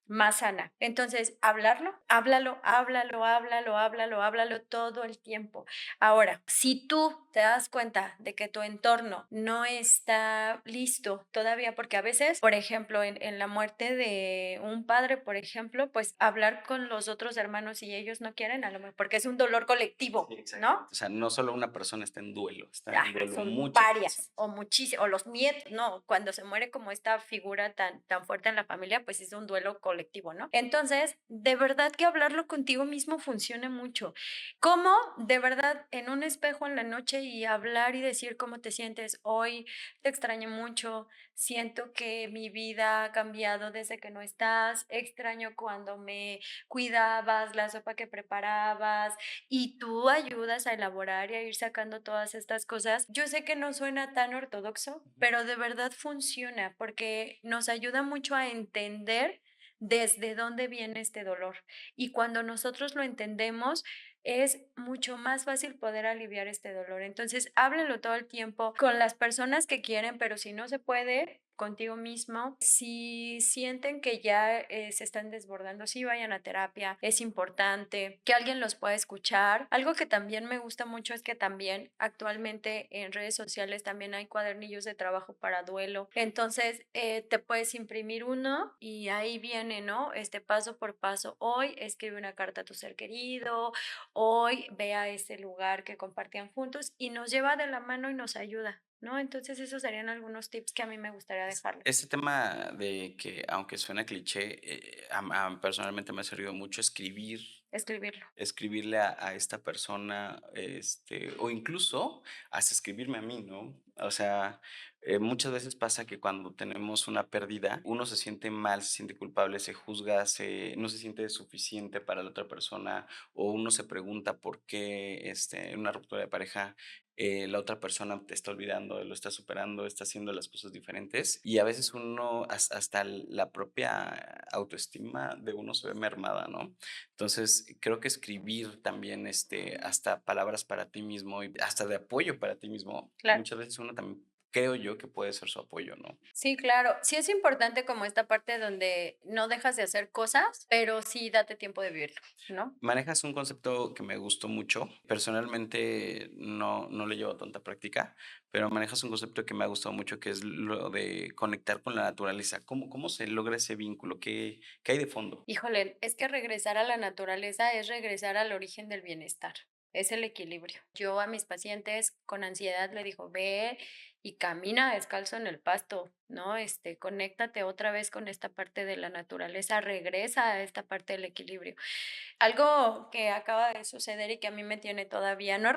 S2: más sana. Entonces, hablarlo, háblalo, háblalo, háblalo, háblalo, háblalo todo el tiempo. Ahora, si tú te das cuenta de que tu entorno no está listo todavía, porque a veces, por ejemplo, en la muerte de un padre, por ejemplo, pues hablar con los otros hermanos y ellos no quieren, a lo mejor, porque es un dolor
S1: Sí,
S2: colectivo, ¿no?
S1: exactamente. O sea, no solo una persona está en duelo, está en
S2: Ajá,
S1: duelo
S2: son
S1: muchas
S2: varias
S1: personas.
S2: o muchísimas, o los nietos, no, cuando se muere como esta figura tan fuerte en la familia, pues es un duelo colectivo, ¿no? Entonces, de verdad que hablarlo contigo mismo funciona mucho. ¿Cómo? De verdad, en un espejo en la noche y hablar y decir cómo te sientes hoy, te extraño mucho, siento que mi vida ha cambiado desde que no estás, extraño cuando me cuidabas, la sopa que preparabas, y tú ayudas a elaborar y a ir sacando todas estas cosas. Yo sé que no suena tan ortodoxo, pero de verdad funciona porque nos ayuda mucho a entender desde dónde viene este dolor. Y cuando nosotros lo entendemos, es mucho más fácil poder aliviar este dolor. Entonces, háblenlo todo el tiempo con las personas que quieren, pero si no se puede, contigo mismo. Si sienten que ya se están desbordando, sí vayan a terapia, es importante que alguien los pueda escuchar. Algo que también me gusta mucho es que también actualmente en redes sociales también hay cuadernillos de trabajo para duelo. Entonces te puedes imprimir uno y ahí viene, ¿no? Paso por paso. Hoy escribe una carta a tu ser querido, hoy ve a ese lugar que compartían juntos y nos lleva de la mano y nos ayuda, ¿no? Entonces esos serían algunos tips que a mí me gustaría dejarles.
S1: Este tema de que, aunque suena cliché, personalmente me ha servido mucho
S2: Escribirlo.
S1: escribirle a esta persona, o incluso hasta escribirme a mí, ¿no? O sea, muchas veces pasa que cuando tenemos una pérdida, uno se siente mal, se siente culpable, se juzga, no se siente suficiente para la otra persona, o uno se pregunta por qué en una ruptura de pareja la otra persona te está olvidando, lo está superando, está haciendo las cosas diferentes y a veces uno, hasta la propia autoestima de uno se ve mermada, ¿no? Entonces, creo que escribir también, hasta palabras para ti mismo y hasta de apoyo para ti mismo,
S2: Claro.
S1: muchas veces uno también creo yo que puede ser su apoyo, ¿no?
S2: Sí, claro. Sí es importante como esta parte donde no dejas de hacer cosas, pero sí date tiempo de vivirlo, ¿no?
S1: Manejas un concepto que me gustó mucho. Personalmente no le llevo tanta práctica, pero manejas un concepto que me ha gustado mucho, que es lo de conectar con la naturaleza. ¿Cómo se logra ese vínculo? ¿Qué hay de fondo?
S2: Híjole, es que regresar a la naturaleza es regresar al origen del bienestar, es el equilibrio. Yo a mis pacientes con ansiedad le digo, ve y camina descalzo en el pasto, ¿no? Conéctate otra vez con esta parte de la naturaleza, regresa a esta parte del equilibrio. Algo que acaba de suceder y que a mí me tiene todavía, no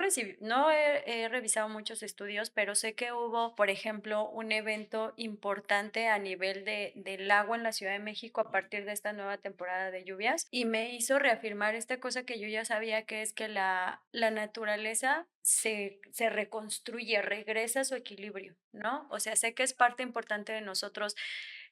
S2: he revisado muchos estudios, pero sé que hubo, por ejemplo, un evento importante a nivel del agua en la Ciudad de México a partir de esta nueva temporada de lluvias y me hizo reafirmar esta cosa que yo ya sabía, que es que la naturaleza se reconstruye, regresa a su equilibrio, ¿no? O sea, sé que es parte importante de nosotros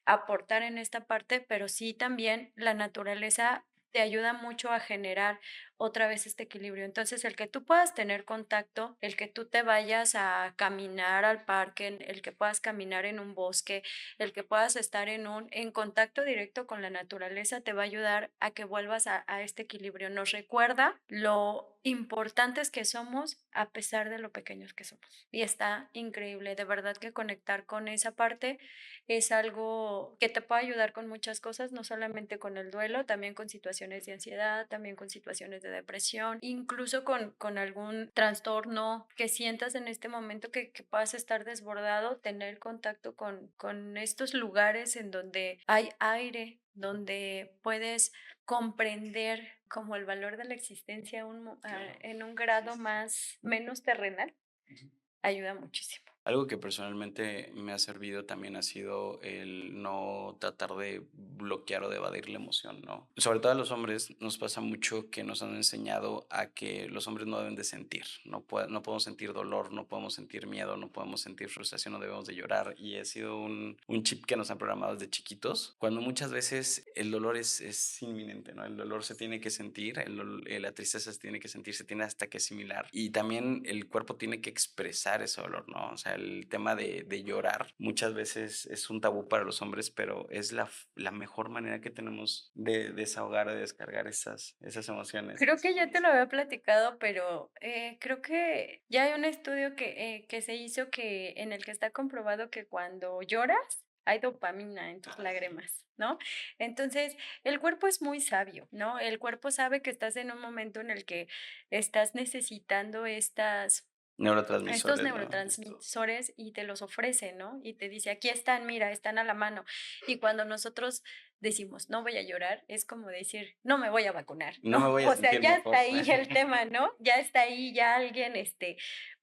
S2: aportar en esta parte, pero sí también la naturaleza te ayuda mucho a generar otra vez este equilibrio. Entonces, el que tú puedas tener contacto, el que tú te vayas a caminar al parque, el que puedas caminar en un bosque, el que puedas estar en contacto directo con la naturaleza, te va a ayudar a que vuelvas a este equilibrio. Nos recuerda lo importantes que somos a pesar de lo pequeños que somos. Y está increíble, de verdad que conectar con esa parte es algo que te puede ayudar con muchas cosas, no solamente con el duelo, también con situaciones de ansiedad, también con situaciones de depresión, incluso con algún trastorno que sientas en este momento que puedas estar desbordado, tener contacto con estos lugares en donde hay aire, donde puedes comprender como el valor de la existencia
S1: Claro.
S2: en un
S1: Sí,
S2: grado
S1: sí, sí.
S2: menos terrenal,
S1: Ujú.
S2: ayuda muchísimo.
S1: Algo que personalmente me ha servido también ha sido el no tratar de bloquear o de evadir la emoción, ¿no? Sobre todo a los hombres nos pasa mucho que nos han enseñado a que los hombres no deben de sentir, no podemos sentir dolor, no podemos sentir miedo, no podemos sentir frustración, no debemos de llorar y ha sido un chip que nos han programado desde chiquitos, cuando muchas veces el dolor es inminente, ¿no? El dolor se tiene que sentir, la tristeza se tiene que sentir, se tiene hasta que asimilar y también el cuerpo tiene que expresar ese dolor, ¿no? O sea, el tema de llorar muchas veces es un tabú para los hombres, pero es la mejor manera que tenemos de desahogar, de descargar esas emociones.
S2: Creo que ya te lo había platicado, pero creo que ya hay un estudio que se hizo en el que está comprobado que cuando lloras hay dopamina en tus
S1: Ah, sí.
S2: lágrimas, ¿no? Entonces, el cuerpo es muy sabio, ¿no? El cuerpo sabe que estás en un momento en el que estás necesitando estos
S1: Neurotransmisores, ¿no?
S2: neurotransmisores y te los ofrece, ¿no? Y te dice, aquí están, mira, están a la mano. Y cuando nosotros decimos, no voy a llorar, es como decir, no me voy a vacunar,
S1: No me
S2: ¿no?
S1: voy a
S2: O sea,
S1: sentir
S2: ya está
S1: mejor.
S2: ahí el tema, ¿no? Ya está ahí, ya alguien,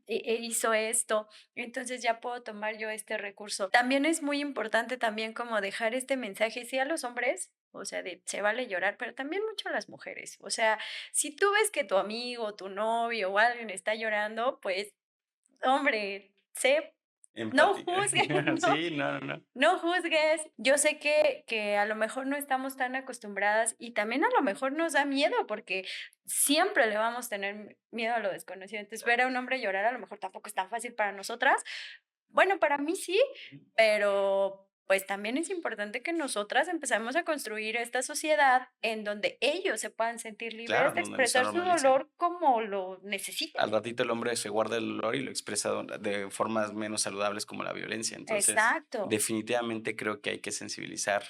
S2: hizo esto, entonces ya puedo tomar yo este recurso. También es muy importante también como dejar este mensaje, sí a los hombres, o sea, se vale llorar, pero también mucho a las mujeres. O sea, si tú ves que tu amigo, tu novio o alguien está llorando, pues, hombre, no
S1: Empática.
S2: juzgues, ¿no?
S1: Sí, no.
S2: No juzgues. Yo sé que a lo mejor no estamos tan acostumbradas y también a lo mejor nos da miedo porque siempre le vamos a tener miedo a lo desconocido. Entonces, ver a un hombre llorar a lo mejor tampoco es tan fácil para nosotras. Bueno, para mí sí, pero pues también es importante que nosotras empezamos a construir esta sociedad en donde ellos se puedan sentir libres
S1: Claro,
S2: de
S1: donde se
S2: expresar su
S1: normalice.
S2: dolor como lo necesiten.
S1: Al ratito el hombre se guarda el dolor y lo expresa de formas menos saludables como la violencia. Entonces,
S2: Exacto.
S1: definitivamente creo que hay que sensibilizar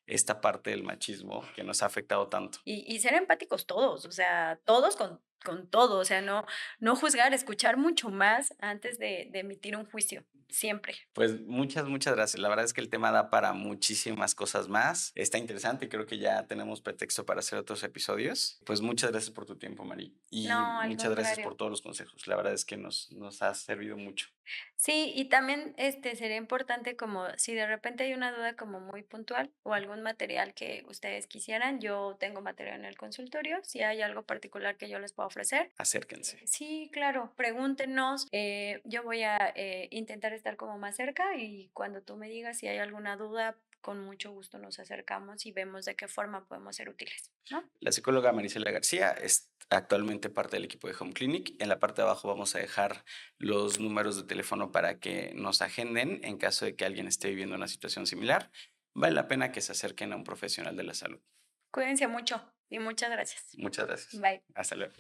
S1: esta parte del machismo que nos ha afectado tanto.
S2: Y ser empáticos todos, o sea, todos con todo, o sea, no juzgar, escuchar mucho más antes de emitir un juicio, siempre.
S1: Pues muchas gracias. La verdad es que el tema da para muchísimas cosas más. Está interesante, creo que ya tenemos pretexto para hacer otros episodios. Pues muchas gracias por tu tiempo, Mari. Y
S2: No, al
S1: muchas gracias
S2: contrario.
S1: por todos los consejos. La verdad es que nos ha servido mucho.
S2: Sí, y también, sería importante como si de repente hay una duda como muy puntual o algún material que ustedes quisieran, yo tengo material en el consultorio, si hay algo particular que yo les pueda ofrecer.
S1: Acérquense.
S2: Sí, claro, pregúntenos, yo voy a, intentar estar como más cerca y cuando tú me digas si hay alguna duda, con mucho gusto nos acercamos y vemos de qué forma podemos ser útiles, ¿no?
S1: La psicóloga Marisela García es actualmente parte del equipo de Home Clinic. En la parte de abajo vamos a dejar los números de teléfono para que nos agenden en caso de que alguien esté viviendo una situación similar. Vale la pena que se acerquen a un profesional de la salud.
S2: Cuídense mucho y muchas gracias.
S1: Muchas gracias.
S2: Bye.
S1: Hasta luego.